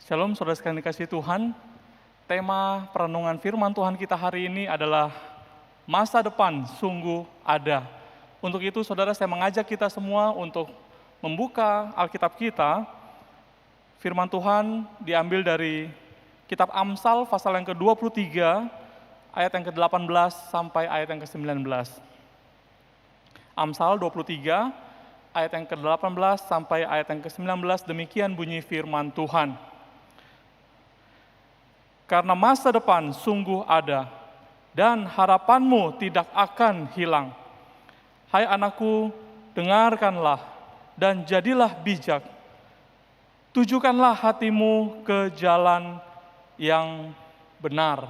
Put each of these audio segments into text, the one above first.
Shalom saudara sekalian dikasihi Tuhan. Tema perenungan firman Tuhan kita hari ini adalah masa depan sungguh ada. Untuk itu saudara, saya mengajak kita semua untuk membuka Alkitab kita. Firman Tuhan diambil dari kitab Amsal pasal yang ke-23 ayat yang ke-18 sampai ayat yang ke-19. Amsal 23 ayat yang ke-18 sampai ayat yang ke-19, demikian bunyi firman Tuhan. Karena masa depan sungguh ada, dan harapanmu tidak akan hilang. Hai anakku, dengarkanlah dan jadilah bijak. Tujukanlah hatimu ke jalan yang benar.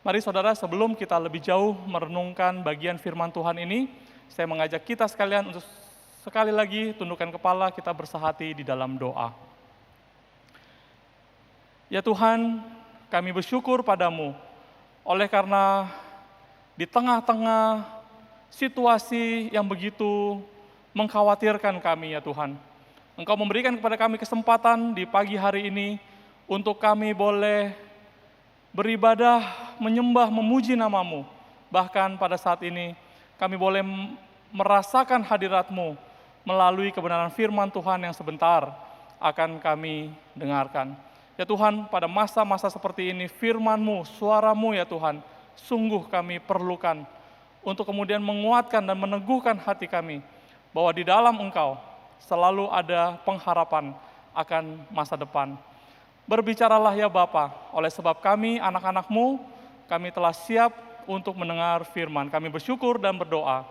Mari saudara, sebelum kita lebih jauh merenungkan bagian firman Tuhan ini, saya mengajak kita sekalian untuk sekali lagi tundukkan kepala, kita bersahati di dalam doa. Ya Tuhan, kami bersyukur padamu, oleh karena di tengah-tengah situasi yang begitu mengkhawatirkan kami ya Tuhan, Engkau memberikan kepada kami kesempatan di pagi hari ini untuk kami boleh beribadah, menyembah, memuji nama-Mu. Bahkan pada saat ini kami boleh merasakan hadirat-Mu melalui kebenaran firman Tuhan yang sebentar akan kami dengarkan. Ya Tuhan, pada masa-masa seperti ini, firman-Mu, suara-Mu ya Tuhan, sungguh kami perlukan untuk kemudian menguatkan dan meneguhkan hati kami, bahwa di dalam Engkau selalu ada pengharapan akan masa depan. Berbicaralah ya Bapa, oleh sebab kami anak-anak-Mu, kami telah siap untuk mendengar firman. Kami bersyukur dan berdoa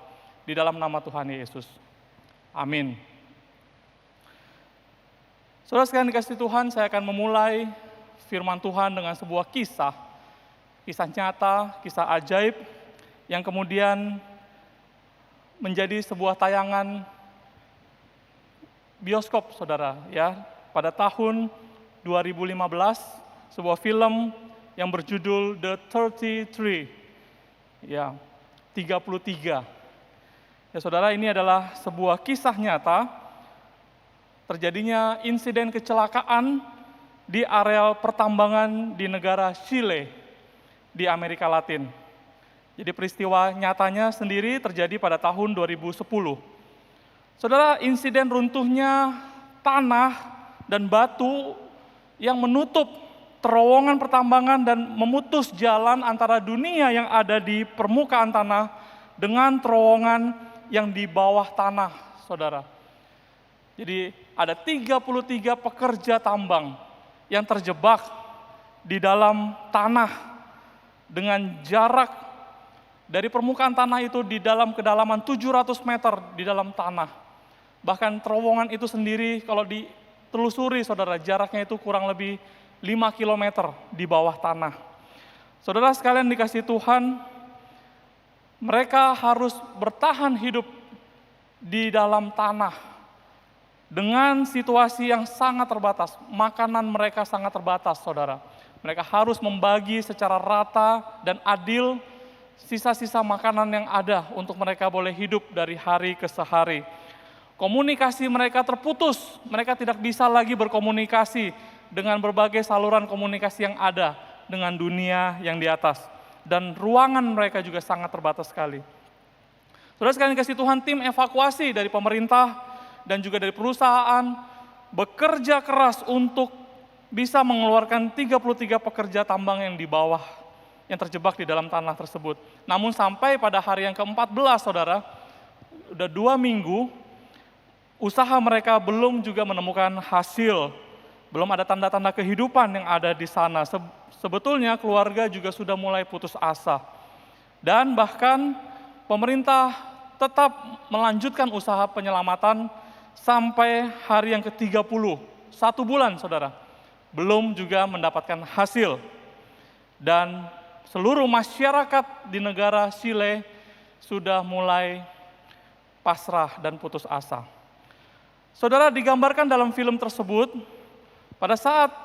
di dalam nama Tuhan Yesus. Amin. Saudara sekalian dikasihi Tuhan, saya akan memulai firman Tuhan dengan sebuah kisah nyata, kisah ajaib, yang kemudian menjadi sebuah tayangan bioskop, saudara. Ya, pada tahun 2015, sebuah film yang berjudul The 33, ya, 33. Ya, saudara, ini adalah sebuah kisah nyata terjadinya insiden kecelakaan di areal pertambangan di negara Chile di Amerika Latin. Jadi peristiwa nyatanya sendiri terjadi pada tahun 2010. Saudara, insiden runtuhnya tanah dan batu yang menutup terowongan pertambangan dan memutus jalan antara dunia yang ada di permukaan tanah dengan terowongan yang di bawah tanah, saudara. Jadi ada 33 pekerja tambang yang terjebak di dalam tanah dengan jarak dari permukaan tanah itu di dalam kedalaman 700 meter di dalam tanah. Bahkan terowongan itu sendiri kalau ditelusuri, saudara, jaraknya itu kurang lebih 5 kilometer di bawah tanah. Saudara sekalian dikasihi Tuhan, mereka harus bertahan hidup di dalam tanah dengan situasi yang sangat terbatas. Makanan mereka sangat terbatas, saudara. Mereka harus membagi secara rata dan adil sisa-sisa makanan yang ada untuk mereka boleh hidup dari hari ke hari. Komunikasi mereka terputus, mereka tidak bisa lagi berkomunikasi dengan berbagai saluran komunikasi yang ada dengan dunia yang di atas. Dan ruangan mereka juga sangat terbatas sekali. Saudara sekalian kasih Tuhan, tim evakuasi dari pemerintah dan juga dari perusahaan bekerja keras untuk bisa mengeluarkan 33 pekerja tambang yang di bawah, yang terjebak di dalam tanah tersebut. Namun sampai pada hari yang ke-14, saudara, udah 2 minggu, usaha mereka belum juga menemukan hasil, belum ada tanda-tanda kehidupan yang ada di sana. Sebetulnya keluarga juga sudah mulai putus asa. Dan bahkan pemerintah tetap melanjutkan usaha penyelamatan sampai hari yang ke-30, 1 bulan, saudara, belum juga mendapatkan hasil. Dan seluruh masyarakat di negara Chile sudah mulai pasrah dan putus asa. Saudara, digambarkan dalam film tersebut, pada saat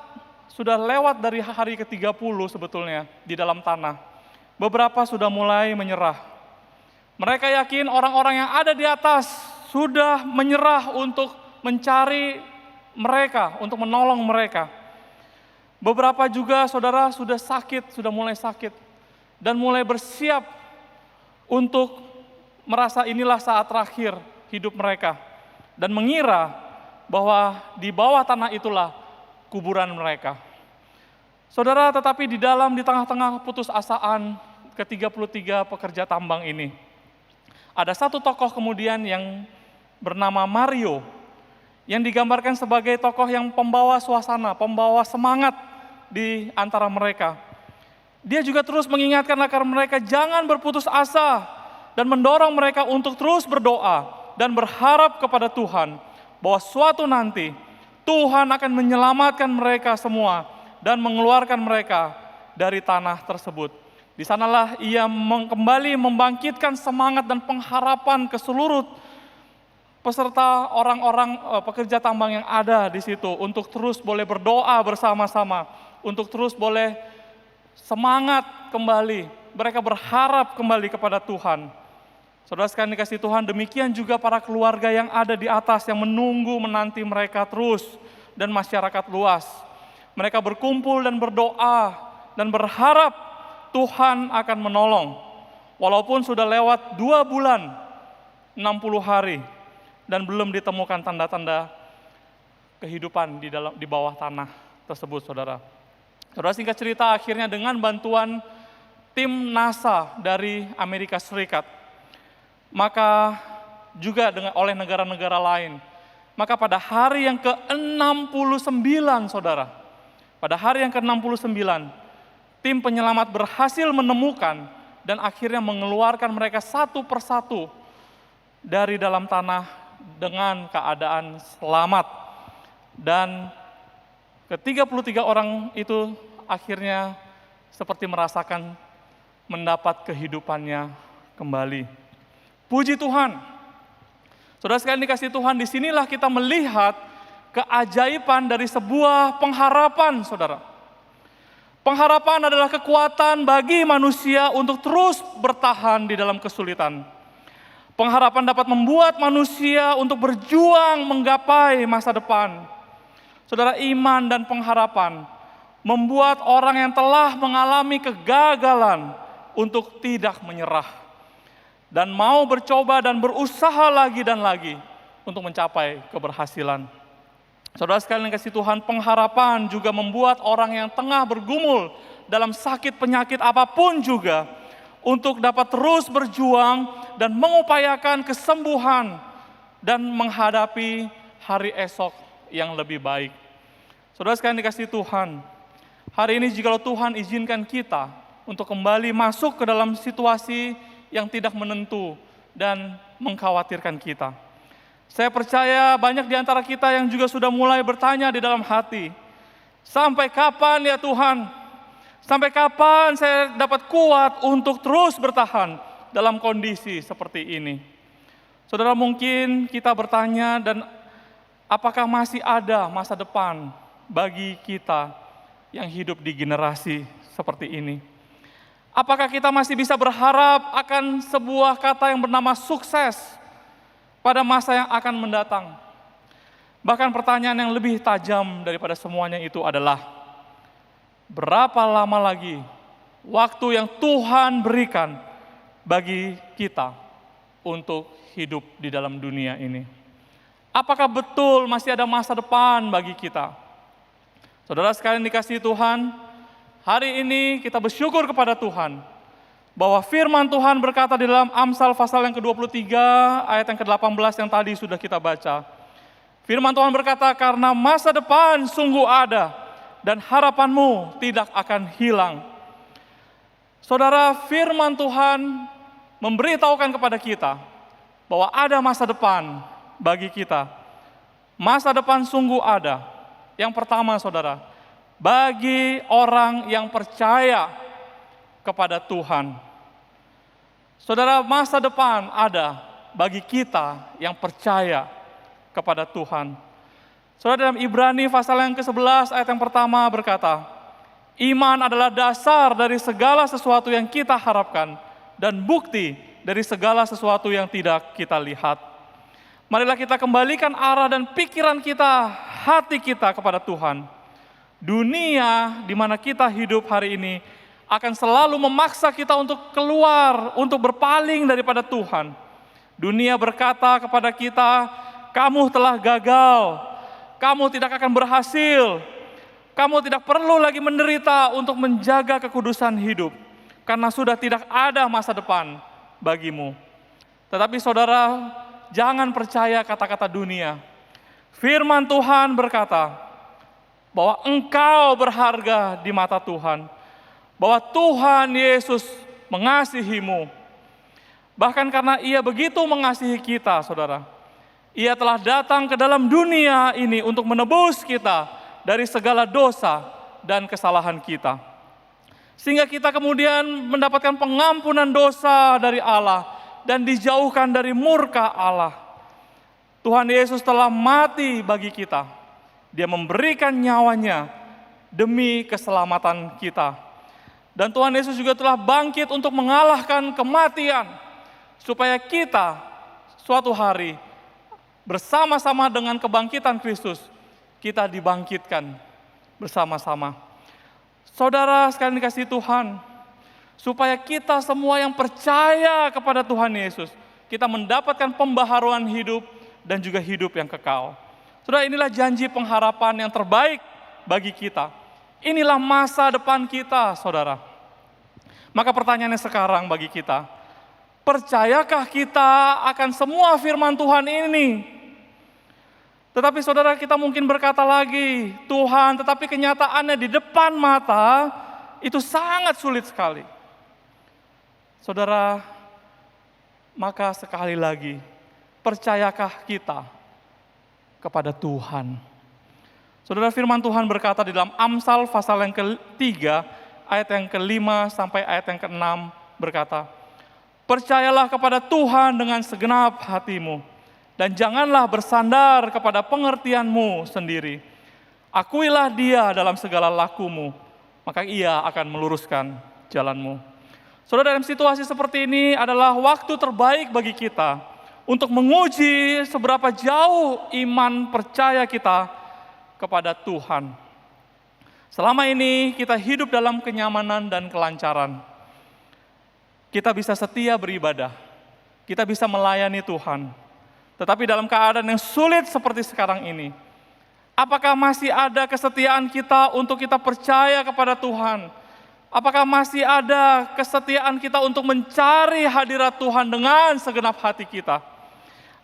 sudah lewat dari hari ke-30 sebetulnya di dalam tanah, beberapa sudah mulai menyerah. Mereka yakin orang-orang yang ada di atas sudah menyerah untuk mencari mereka, untuk menolong mereka. Beberapa juga saudara sudah sakit, sudah mulai sakit, dan mulai bersiap untuk merasa inilah saat terakhir hidup mereka, dan mengira bahwa di bawah tanah itulah kuburan mereka. Saudara, tetapi di tengah-tengah putus asaan ke-33 pekerja tambang ini, ada satu tokoh kemudian yang bernama Mario, yang digambarkan sebagai tokoh yang pembawa suasana, pembawa semangat di antara mereka. Dia juga terus mengingatkan agar mereka jangan berputus asa dan mendorong mereka untuk terus berdoa dan berharap kepada Tuhan bahwa suatu nanti Tuhan akan menyelamatkan mereka semua dan mengeluarkan mereka dari tanah tersebut. Di sanalah ia kembali membangkitkan semangat dan pengharapan ke seluruh peserta orang-orang pekerja tambang yang ada di situ untuk terus boleh berdoa bersama-sama, untuk terus boleh semangat kembali. Mereka berharap kembali kepada Tuhan. Saudara sekalian dikasihi Tuhan, demikian juga para keluarga yang ada di atas yang menunggu menanti mereka terus, dan masyarakat luas. Mereka berkumpul dan berdoa dan berharap Tuhan akan menolong. Walaupun sudah lewat 2 bulan, 60 hari, dan belum ditemukan tanda-tanda kehidupan di bawah tanah tersebut, saudara. Saudara, singkat cerita, akhirnya dengan bantuan tim NASA dari Amerika Serikat, maka juga oleh negara-negara lain, maka pada hari yang ke-69, saudara, pada hari yang ke-69, tim penyelamat berhasil menemukan dan akhirnya mengeluarkan mereka satu persatu dari dalam tanah dengan keadaan selamat. Dan ke-33 orang itu akhirnya seperti merasakan mendapat kehidupannya kembali. Puji Tuhan. Saudara sekalian dikasihi Tuhan, disinilah kita melihat keajaiban dari sebuah pengharapan, saudara. Pengharapan adalah kekuatan bagi manusia untuk terus bertahan di dalam kesulitan. Pengharapan dapat membuat manusia untuk berjuang menggapai masa depan. Saudara, iman dan pengharapan membuat orang yang telah mengalami kegagalan untuk tidak menyerah dan mau bercoba dan berusaha lagi dan lagi untuk mencapai keberhasilan. Saudara sekalian yang kasih Tuhan, pengharapan juga membuat orang yang tengah bergumul dalam sakit penyakit apapun juga untuk dapat terus berjuang dan mengupayakan kesembuhan dan menghadapi hari esok yang lebih baik. Saudara sekalian dikasih Tuhan, hari ini jikalau Tuhan izinkan kita untuk kembali masuk ke dalam situasi yang tidak menentu dan mengkhawatirkan kita, saya percaya banyak di antara kita yang juga sudah mulai bertanya di dalam hati, sampai kapan ya Tuhan? Sampai kapan saya dapat kuat untuk terus bertahan dalam kondisi seperti ini? Saudara, mungkin kita bertanya, dan apakah masih ada masa depan bagi kita yang hidup di generasi seperti ini? Apakah kita masih bisa berharap akan sebuah kata yang bernama sukses pada masa yang akan mendatang? Bahkan pertanyaan yang lebih tajam daripada semuanya itu adalah, berapa lama lagi waktu yang Tuhan berikan bagi kita untuk hidup di dalam dunia ini? Apakah betul masih ada masa depan bagi kita? Saudara sekalian dikasihi Tuhan, hari ini kita bersyukur kepada Tuhan bahwa firman Tuhan berkata di dalam Amsal pasal yang ke-23 ayat yang ke-18 yang tadi sudah kita baca. Firman Tuhan berkata, karena masa depan sungguh ada dan harapanmu tidak akan hilang. Saudara, firman Tuhan memberitahukan kepada kita bahwa ada masa depan bagi kita. Masa depan sungguh ada. Yang pertama, saudara, bagi orang yang percaya kepada Tuhan. Saudara, masa depan ada bagi kita yang percaya kepada Tuhan. Saudara, dalam Ibrani pasal yang ke-11 ayat yang pertama berkata, iman adalah dasar dari segala sesuatu yang kita harapkan dan bukti dari segala sesuatu yang tidak kita lihat. Marilah kita kembalikan arah dan pikiran kita, hati kita kepada Tuhan. Dunia di mana kita hidup hari ini akan selalu memaksa kita untuk keluar, untuk berpaling daripada Tuhan. Dunia berkata kepada kita, kamu telah gagal, kamu tidak akan berhasil, kamu tidak perlu lagi menderita untuk menjaga kekudusan hidup, karena sudah tidak ada masa depan bagimu. Tetapi saudara, jangan percaya kata-kata dunia. Firman Tuhan berkata, bahwa engkau berharga di mata Tuhan, bahwa Tuhan Yesus mengasihimu. Bahkan karena Ia begitu mengasihi kita, saudara, Ia telah datang ke dalam dunia ini untuk menebus kita dari segala dosa dan kesalahan kita. Sehingga kita kemudian mendapatkan pengampunan dosa dari Allah dan dijauhkan dari murka Allah. Tuhan Yesus telah mati bagi kita. Dia memberikan nyawanya demi keselamatan kita. Dan Tuhan Yesus juga telah bangkit untuk mengalahkan kematian, supaya kita suatu hari bersama-sama dengan kebangkitan Kristus, kita dibangkitkan bersama-sama. Saudara sekalian dikasihi Tuhan, supaya kita semua yang percaya kepada Tuhan Yesus, kita mendapatkan pembaharuan hidup dan juga hidup yang kekal. Saudara, inilah janji pengharapan yang terbaik bagi kita. Inilah masa depan kita, saudara. Maka pertanyaannya sekarang bagi kita, percayakah kita akan semua firman Tuhan ini? Tetapi saudara, kita mungkin berkata lagi, Tuhan, tetapi kenyataannya di depan mata itu sangat sulit sekali. Saudara, maka sekali lagi, percayakah kita kepada Tuhan? Saudara, firman Tuhan berkata di dalam Amsal pasal yang ke-3, ayat yang ke-5 sampai ayat yang ke-6 berkata, percayalah kepada Tuhan dengan segenap hatimu, dan janganlah bersandar kepada pengertianmu sendiri. Akuilah Dia dalam segala lakumu, maka Ia akan meluruskan jalanmu. Saudara, dalam situasi seperti ini adalah waktu terbaik bagi kita untuk menguji seberapa jauh iman percaya kita kepada Tuhan. Selama ini kita hidup dalam kenyamanan dan kelancaran. Kita bisa setia beribadah, kita bisa melayani Tuhan. Tetapi dalam keadaan yang sulit seperti sekarang ini, apakah masih ada kesetiaan kita untuk kita percaya kepada Tuhan? Apakah masih ada kesetiaan kita untuk mencari hadirat Tuhan dengan segenap hati kita?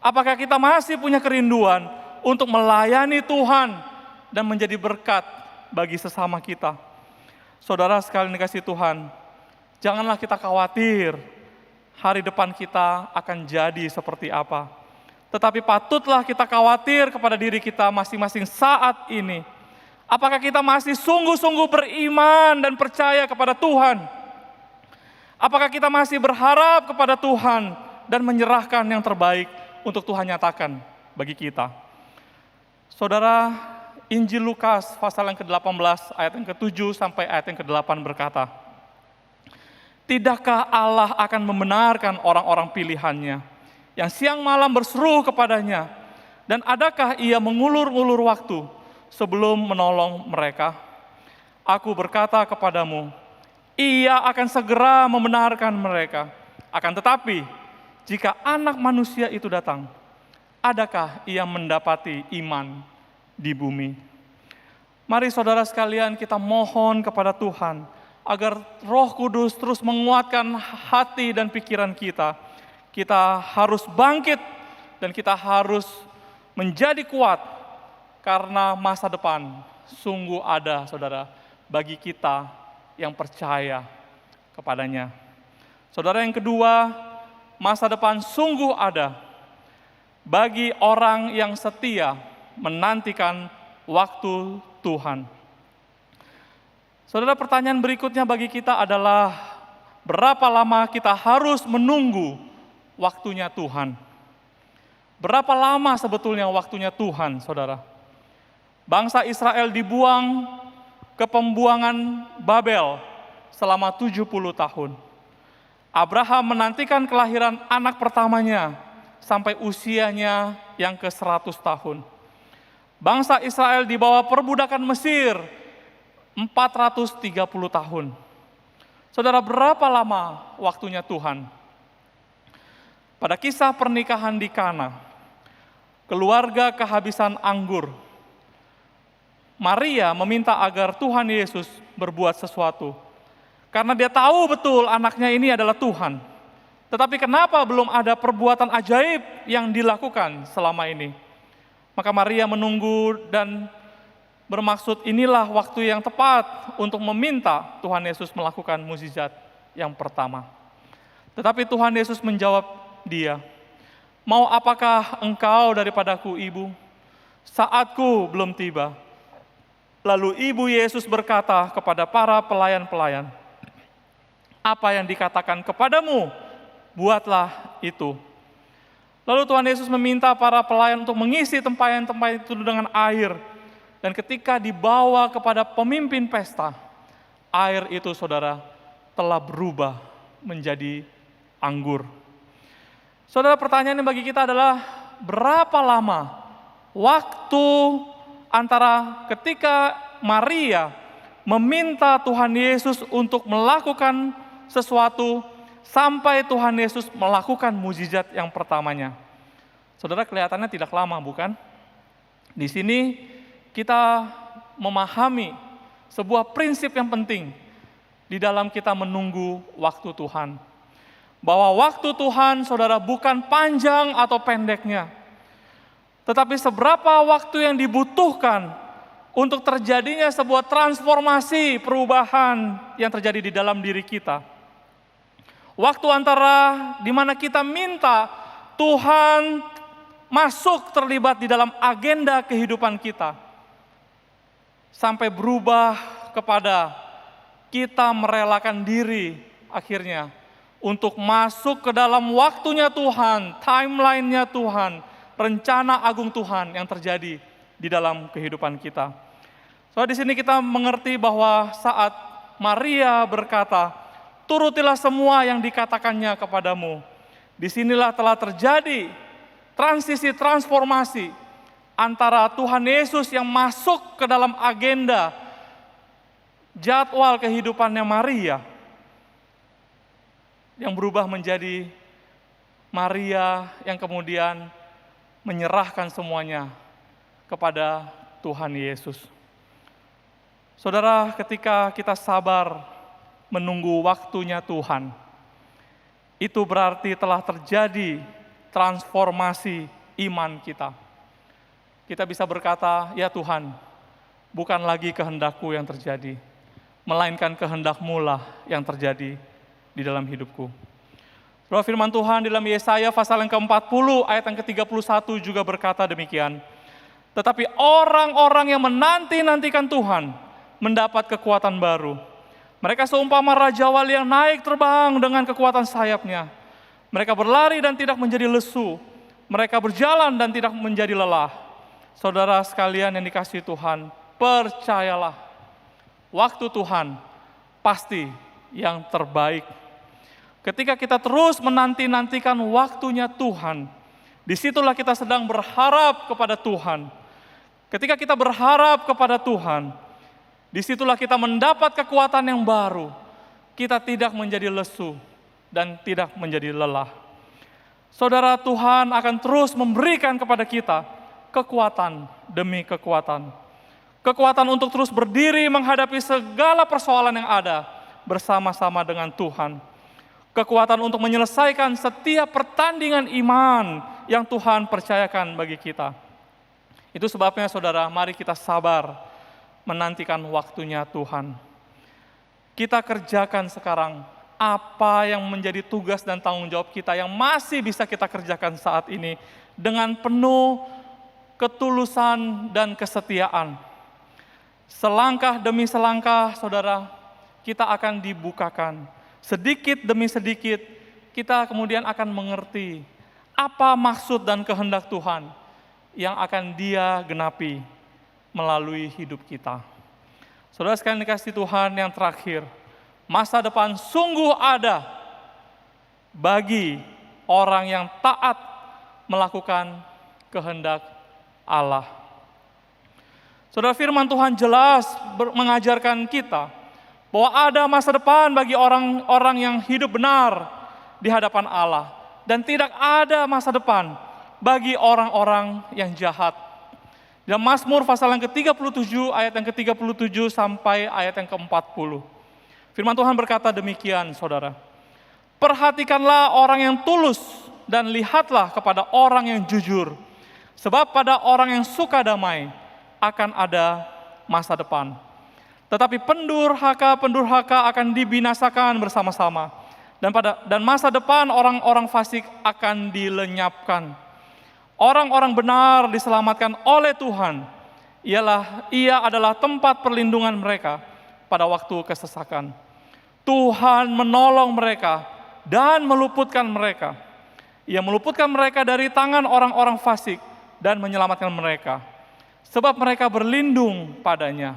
Apakah kita masih punya kerinduan untuk melayani Tuhan dan menjadi berkat bagi sesama kita? Saudara sekalian dikasihi Tuhan, janganlah kita khawatir hari depan kita akan jadi seperti apa. Tetapi patutlah kita khawatir kepada diri kita masing-masing saat ini. Apakah kita masih sungguh-sungguh beriman dan percaya kepada Tuhan? Apakah kita masih berharap kepada Tuhan dan menyerahkan yang terbaik untuk Tuhan nyatakan bagi kita? Saudara, Injil Lukas pasal yang ke-18 ayat yang ke-7 sampai ayat yang ke-8 berkata, tidakkah Allah akan membenarkan orang-orang pilihannya yang siang malam berseru kepadanya, dan adakah Ia mengulur-ulur waktu sebelum menolong mereka? Aku berkata kepadamu, Ia akan segera membenarkan mereka. Akan tetapi, jika Anak Manusia itu datang, adakah Ia mendapati iman di bumi? Mari saudara sekalian, kita mohon kepada Tuhan agar Roh Kudus terus menguatkan hati dan pikiran kita. Kita harus bangkit dan kita harus menjadi kuat, karena masa depan sungguh ada, saudara, bagi kita yang percaya kepadanya. Saudara, yang kedua, masa depan sungguh ada bagi orang yang setia menantikan waktu Tuhan. Saudara, pertanyaan berikutnya bagi kita adalah, berapa lama kita harus menunggu waktunya Tuhan? Berapa lama sebetulnya waktunya Tuhan, saudara? Bangsa Israel dibuang ke pembuangan Babel selama 70 tahun. Abraham menantikan kelahiran anak pertamanya sampai usianya yang ke-100 tahun. Bangsa Israel dibawa perbudakan Mesir 430 tahun. Saudara, berapa lama waktunya Tuhan? Pada kisah pernikahan di Kana, keluarga kehabisan anggur. Maria meminta agar Tuhan Yesus berbuat sesuatu. Karena dia tahu betul anaknya ini adalah Tuhan. Tetapi kenapa belum ada perbuatan ajaib yang dilakukan selama ini? Maka Maria menunggu dan bermaksud inilah waktu yang tepat untuk meminta Tuhan Yesus melakukan mukjizat yang pertama. Tetapi Tuhan Yesus menjawab dia, "Mau apakah engkau daripadaku, ibu? Saatku belum tiba." Lalu ibu Yesus berkata kepada para pelayan-pelayan, "Apa yang dikatakan kepadamu, buatlah itu." Lalu Tuhan Yesus meminta para pelayan untuk mengisi tempayan-tempayan itu dengan air. Dan ketika dibawa kepada pemimpin pesta, air itu, saudara, telah berubah menjadi anggur. Saudara, pertanyaannya bagi kita adalah, berapa lama waktu antara ketika Maria meminta Tuhan Yesus untuk melakukan sesuatu sampai Tuhan Yesus melakukan mukjizat yang pertamanya? Saudara, kelihatannya tidak lama, bukan? Di sini kita memahami sebuah prinsip yang penting di dalam kita menunggu waktu Tuhan. Bahwa waktu Tuhan, saudara, bukan panjang atau pendeknya, tetapi seberapa waktu yang dibutuhkan untuk terjadinya sebuah transformasi, perubahan yang terjadi di dalam diri kita. Waktu antara di mana kita minta Tuhan masuk terlibat di dalam agenda kehidupan kita, sampai berubah kepada kita merelakan diri akhirnya untuk masuk ke dalam waktunya Tuhan, timeline-nya Tuhan, rencana agung Tuhan yang terjadi di dalam kehidupan kita. So di sini kita mengerti bahwa saat Maria berkata, "Turutilah semua yang dikatakannya kepadamu." Disinilah telah terjadi transisi transformasi antara Tuhan Yesus yang masuk ke dalam agenda jadwal kehidupannya Maria, yang berubah menjadi Maria yang kemudian menyerahkan semuanya kepada Tuhan Yesus. Saudara, ketika kita sabar menunggu waktunya Tuhan, itu berarti telah terjadi transformasi iman kita. Kita bisa berkata, "Ya Tuhan, bukan lagi kehendak-Ku yang terjadi, melainkan kehendak-Mu lah yang terjadi di dalam hidupku." Surah firman Tuhan di dalam Yesaya pasal yang ke-40 ayat yang ke-31 juga berkata demikian, "Tetapi orang-orang yang menanti-nantikan Tuhan mendapat kekuatan baru. Mereka seumpama raja wali yang naik terbang dengan kekuatan sayapnya. Mereka berlari dan tidak menjadi lesu. Mereka berjalan dan tidak menjadi lelah." Saudara sekalian yang dikasihi Tuhan, percayalah, waktu Tuhan pasti yang terbaik. Ketika kita terus menanti-nantikan waktunya Tuhan, disitulah kita sedang berharap kepada Tuhan. Ketika kita berharap kepada Tuhan, disitulah kita mendapat kekuatan yang baru. Kita tidak menjadi lesu dan tidak menjadi lelah. Saudara, Tuhan akan terus memberikan kepada kita kekuatan demi kekuatan. Kekuatan untuk terus berdiri menghadapi segala persoalan yang ada bersama-sama dengan Tuhan. Kekuatan untuk menyelesaikan setiap pertandingan iman yang Tuhan percayakan bagi kita. Itu sebabnya, saudara, mari kita sabar menantikan waktunya Tuhan. Kita kerjakan sekarang apa yang menjadi tugas dan tanggung jawab kita yang masih bisa kita kerjakan saat ini dengan penuh ketulusan dan kesetiaan. Selangkah demi selangkah, saudara, kita akan dibukakan. Sedikit demi sedikit, kita kemudian akan mengerti apa maksud dan kehendak Tuhan yang akan Dia genapi melalui hidup kita. Saudara sekalian dikasihi Tuhan, yang terakhir, masa depan sungguh ada bagi orang yang taat melakukan kehendak Allah. Saudara, firman Tuhan jelas mengajarkan kita bahwa ada masa depan bagi orang-orang yang hidup benar di hadapan Allah. Dan tidak ada masa depan bagi orang-orang yang jahat. Dalam Mazmur pasal yang ke-37, ayat yang ke-37 sampai ayat yang ke-40. Firman Tuhan berkata demikian, saudara. Perhatikanlah orang yang tulus dan lihatlah kepada orang yang jujur. Sebab pada orang yang suka damai akan ada masa depan. Tetapi pendurhaka akan dibinasakan bersama-sama. Dan masa depan orang-orang fasik akan dilenyapkan. Orang-orang benar diselamatkan oleh Tuhan. Ia adalah tempat perlindungan mereka pada waktu kesesakan. Tuhan menolong mereka dan meluputkan mereka. Ia meluputkan mereka dari tangan orang-orang fasik dan menyelamatkan mereka. Sebab mereka berlindung padanya.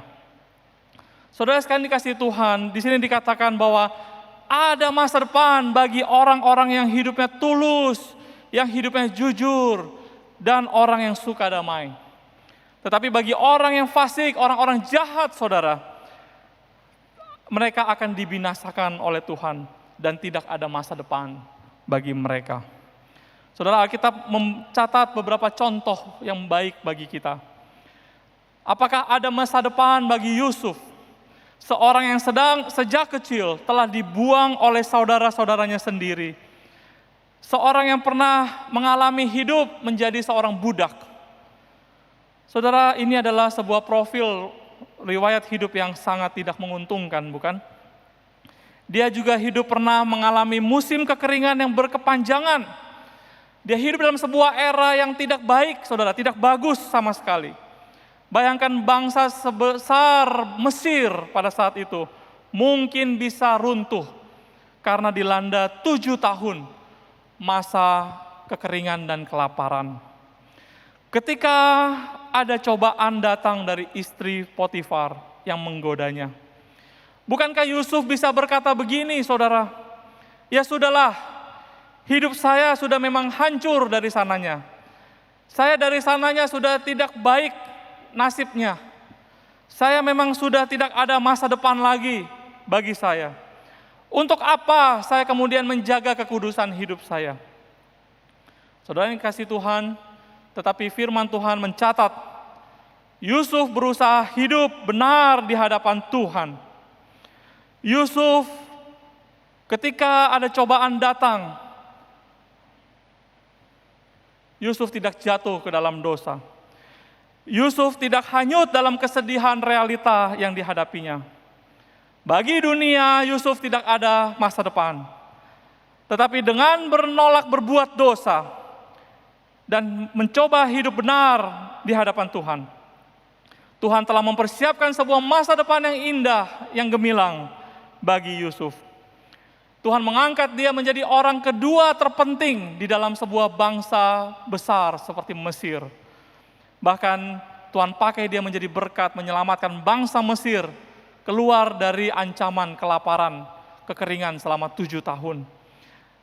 Saudara sekalian dikasihi Tuhan, di sini dikatakan bahwa ada masa depan bagi orang-orang yang hidupnya tulus, yang hidupnya jujur, dan orang yang suka damai. Tetapi bagi orang yang fasik, orang-orang jahat, saudara, mereka akan dibinasakan oleh Tuhan dan tidak ada masa depan bagi mereka. Saudara, Alkitab mencatat beberapa contoh yang baik bagi kita. Apakah ada masa depan bagi Yusuf? Seorang yang sejak kecil telah dibuang oleh saudara-saudaranya sendiri. Seorang yang pernah mengalami hidup menjadi seorang budak. Saudara, ini adalah sebuah profil riwayat hidup yang sangat tidak menguntungkan, bukan? Dia juga hidup pernah mengalami musim kekeringan yang berkepanjangan. Dia hidup dalam sebuah era yang tidak baik, saudara, tidak bagus sama sekali. Bayangkan bangsa sebesar Mesir pada saat itu mungkin bisa runtuh karena dilanda 7 tahun masa kekeringan dan kelaparan. Ketika ada cobaan datang dari istri Potifar yang menggodanya. Bukankah Yusuf bisa berkata begini, saudara? Ya sudahlah, hidup saya sudah memang hancur dari sananya. Saya dari sananya sudah tidak baik nasibnya. Saya memang sudah tidak ada masa depan lagi bagi saya. Untuk apa saya kemudian menjaga kekudusan hidup saya? Saudara yang kasih Tuhan, tetapi firman Tuhan mencatat, Yusuf berusaha hidup benar di hadapan Tuhan. Yusuf ketika ada cobaan datang, Yusuf tidak jatuh ke dalam dosa. Yusuf tidak hanyut dalam kesedihan realita yang dihadapinya. Bagi dunia, Yusuf tidak ada masa depan. Tetapi dengan menolak berbuat dosa dan mencoba hidup benar di hadapan Tuhan, Tuhan telah mempersiapkan sebuah masa depan yang indah, yang gemilang bagi Yusuf. Tuhan mengangkat dia menjadi orang kedua terpenting di dalam sebuah bangsa besar seperti Mesir. Bahkan Tuhan pakai dia menjadi berkat menyelamatkan bangsa Mesir keluar dari ancaman kelaparan, kekeringan selama 7 tahun.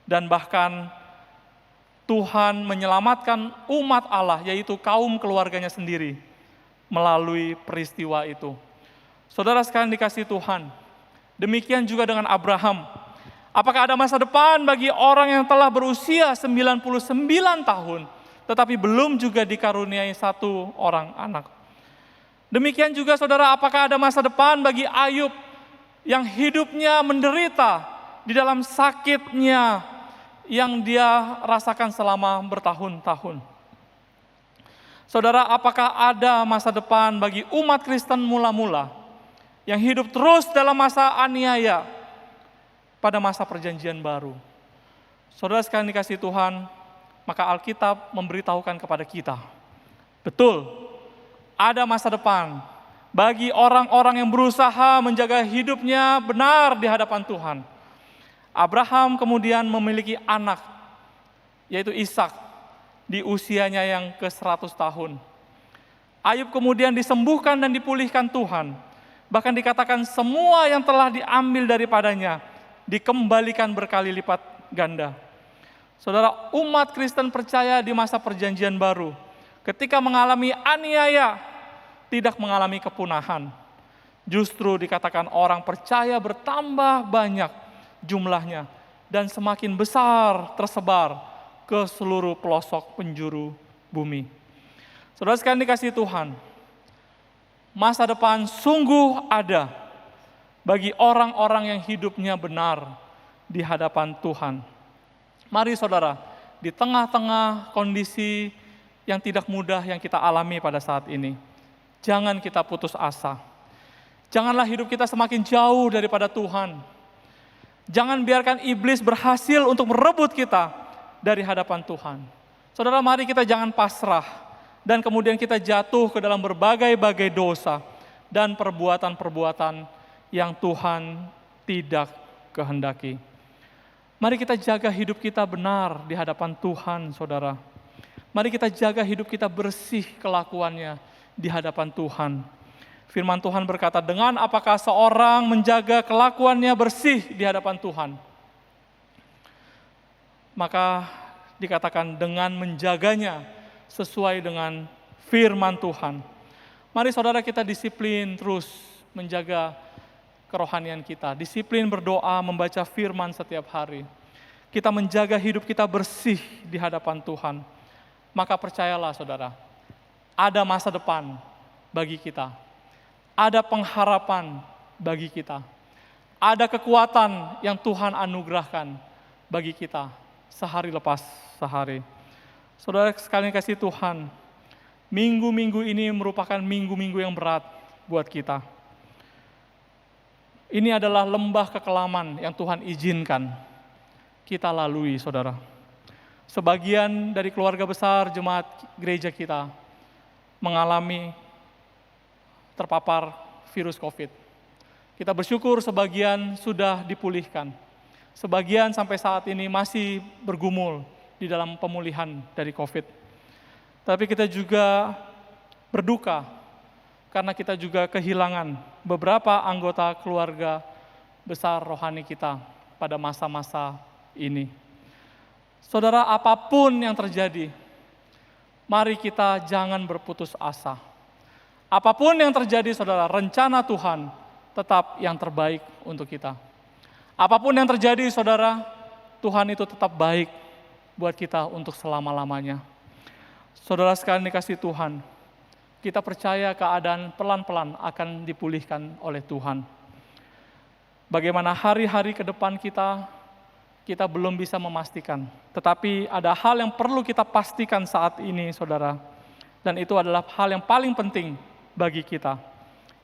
Dan bahkan Tuhan menyelamatkan umat Allah, yaitu kaum keluarganya sendiri, melalui peristiwa itu. Saudara sekalian dikasihi Tuhan, demikian juga dengan Abraham. Apakah ada masa depan bagi orang yang telah berusia 99 tahun, tetapi belum juga dikaruniai satu orang anak? Demikian juga saudara, apakah ada masa depan bagi Ayub yang hidupnya menderita di dalam sakitnya yang dia rasakan selama bertahun-tahun? Saudara, apakah ada masa depan bagi umat Kristen mula-mula yang hidup terus dalam masa aniaya pada masa perjanjian baru? Saudara sekalian dikasihi Tuhan, maka Alkitab memberitahukan kepada kita, betul, ada masa depan bagi orang-orang yang berusaha menjaga hidupnya benar di hadapan Tuhan. Abraham kemudian memiliki anak, yaitu Ishak, di usianya yang ke-100 tahun. Ayub kemudian disembuhkan dan dipulihkan Tuhan. Bahkan dikatakan semua yang telah diambil daripadanya dikembalikan berkali lipat ganda. Saudara, umat Kristen percaya di masa perjanjian baru, ketika mengalami aniaya, tidak mengalami kepunahan. Justru dikatakan orang percaya bertambah banyak jumlahnya dan semakin besar tersebar ke seluruh pelosok penjuru bumi. Saudara sekalian dikasihi Tuhan, masa depan sungguh ada bagi orang-orang yang hidupnya benar di hadapan Tuhan. Mari saudara, di tengah-tengah kondisi yang tidak mudah yang kita alami pada saat ini, jangan kita putus asa. Janganlah hidup kita semakin jauh daripada Tuhan. Jangan biarkan iblis berhasil untuk merebut kita dari hadapan Tuhan. Saudara, mari kita jangan pasrah dan kemudian kita jatuh ke dalam berbagai-bagai dosa dan perbuatan-perbuatan yang Tuhan tidak kehendaki. Mari kita jaga hidup kita benar di hadapan Tuhan, saudara. Mari kita jaga hidup kita bersih kelakuannya di hadapan Tuhan. Firman Tuhan berkata, dengan apakah seorang menjaga kelakuannya bersih di hadapan Tuhan? Maka dikatakan dengan menjaganya sesuai dengan firman Tuhan. Mari saudara kita disiplin terus menjaga kerohanian kita. Disiplin berdoa, membaca firman setiap hari. Kita menjaga hidup kita bersih di hadapan Tuhan. Maka percayalah saudara, ada masa depan bagi kita. Ada pengharapan bagi kita. Ada kekuatan yang Tuhan anugerahkan bagi kita sehari lepas sehari. Saudara sekalian kasih Tuhan, minggu-minggu ini merupakan minggu-minggu yang berat buat kita. Ini adalah lembah kekelaman yang Tuhan izinkan kita lalui, saudara. Sebagian dari keluarga besar jemaat gereja kita mengalami terpapar virus COVID. Kita bersyukur sebagian sudah dipulihkan. Sebagian sampai saat ini masih bergumul di dalam pemulihan dari COVID. Tapi kita juga berduka karena kita juga kehilangan beberapa anggota keluarga besar rohani kita pada masa-masa ini. Saudara, apapun yang terjadi, mari kita jangan berputus asa. Apapun yang terjadi, saudara, rencana Tuhan tetap yang terbaik untuk kita. Apapun yang terjadi, saudara, Tuhan itu tetap baik buat kita untuk selama-lamanya. Saudara sekalian dikasihi Tuhan, kita percaya keadaan pelan-pelan akan dipulihkan oleh Tuhan. Bagaimana hari-hari ke depan kita belum bisa memastikan. Tetapi ada hal yang perlu kita pastikan saat ini, saudara. Dan itu adalah hal yang paling penting bagi kita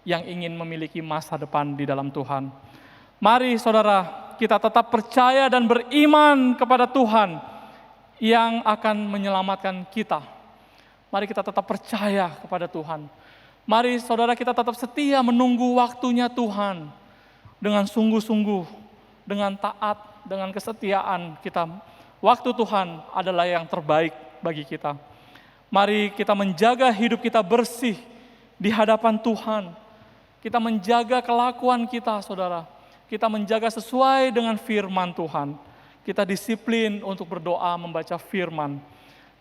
yang ingin memiliki masa depan di dalam Tuhan. Mari saudara, kita tetap percaya dan beriman kepada Tuhan yang akan menyelamatkan kita. Mari kita tetap percaya kepada Tuhan. Mari saudara kita tetap setia menunggu waktunya Tuhan. Dengan sungguh-sungguh, dengan taat, dengan kesetiaan kita. Waktu Tuhan adalah yang terbaik bagi kita. Mari kita menjaga hidup kita bersih di hadapan Tuhan. Kita menjaga kelakuan kita, saudara. Kita menjaga sesuai dengan firman Tuhan. Kita disiplin untuk berdoa, membaca firman.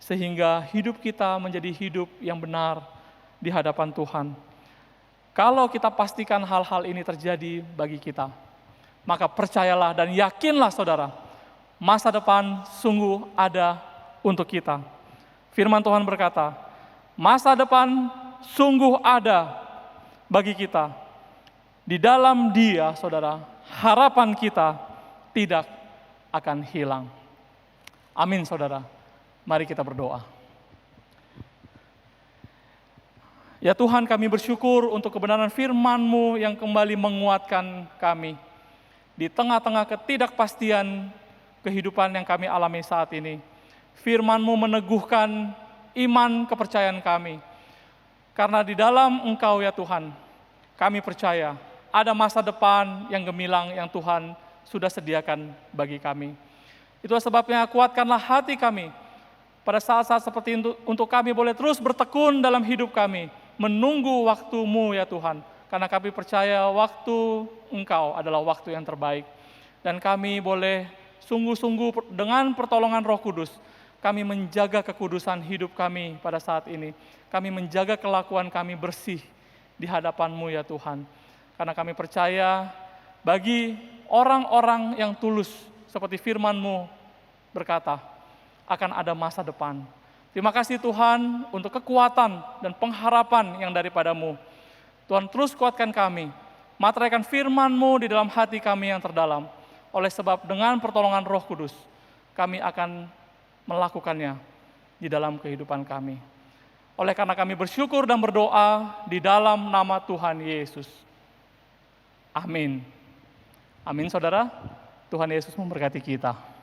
Sehingga hidup kita menjadi hidup yang benar di hadapan Tuhan. Kalau kita pastikan hal-hal ini terjadi bagi kita, maka percayalah dan yakinlah saudara, masa depan sungguh ada untuk kita. Firman Tuhan berkata, masa depan sungguh ada bagi kita. Di dalam Dia, saudara, harapan kita tidak akan hilang. Amin, saudara. Mari kita berdoa. Ya Tuhan, kami bersyukur untuk kebenaran firman-Mu yang kembali menguatkan kami. Di tengah-tengah ketidakpastian kehidupan yang kami alami saat ini, firman-Mu meneguhkan iman kepercayaan kami. Karena di dalam Engkau ya Tuhan, kami percaya ada masa depan yang gemilang yang Tuhan sudah sediakan bagi kami. Itulah sebabnya kuatkanlah hati kami pada saat-saat seperti itu untuk kami boleh terus bertekun dalam hidup kami, menunggu waktu-Mu ya Tuhan. Karena kami percaya waktu Engkau adalah waktu yang terbaik. Dan kami boleh sungguh-sungguh dengan pertolongan Roh Kudus, kami menjaga kekudusan hidup kami pada saat ini. Kami menjaga kelakuan kami bersih di hadapan-Mu ya Tuhan. Karena kami percaya bagi orang-orang yang tulus seperti firman-Mu berkata, akan ada masa depan. Terima kasih Tuhan untuk kekuatan dan pengharapan yang daripada-Mu. Tuhan terus kuatkan kami, materaikan firman-Mu di dalam hati kami yang terdalam. Oleh sebab dengan pertolongan Roh Kudus, kami akan melakukannya di dalam kehidupan kami. Oleh karena kami bersyukur dan berdoa di dalam nama Tuhan Yesus. Amin. Amin saudara, Tuhan Yesus memberkati kita.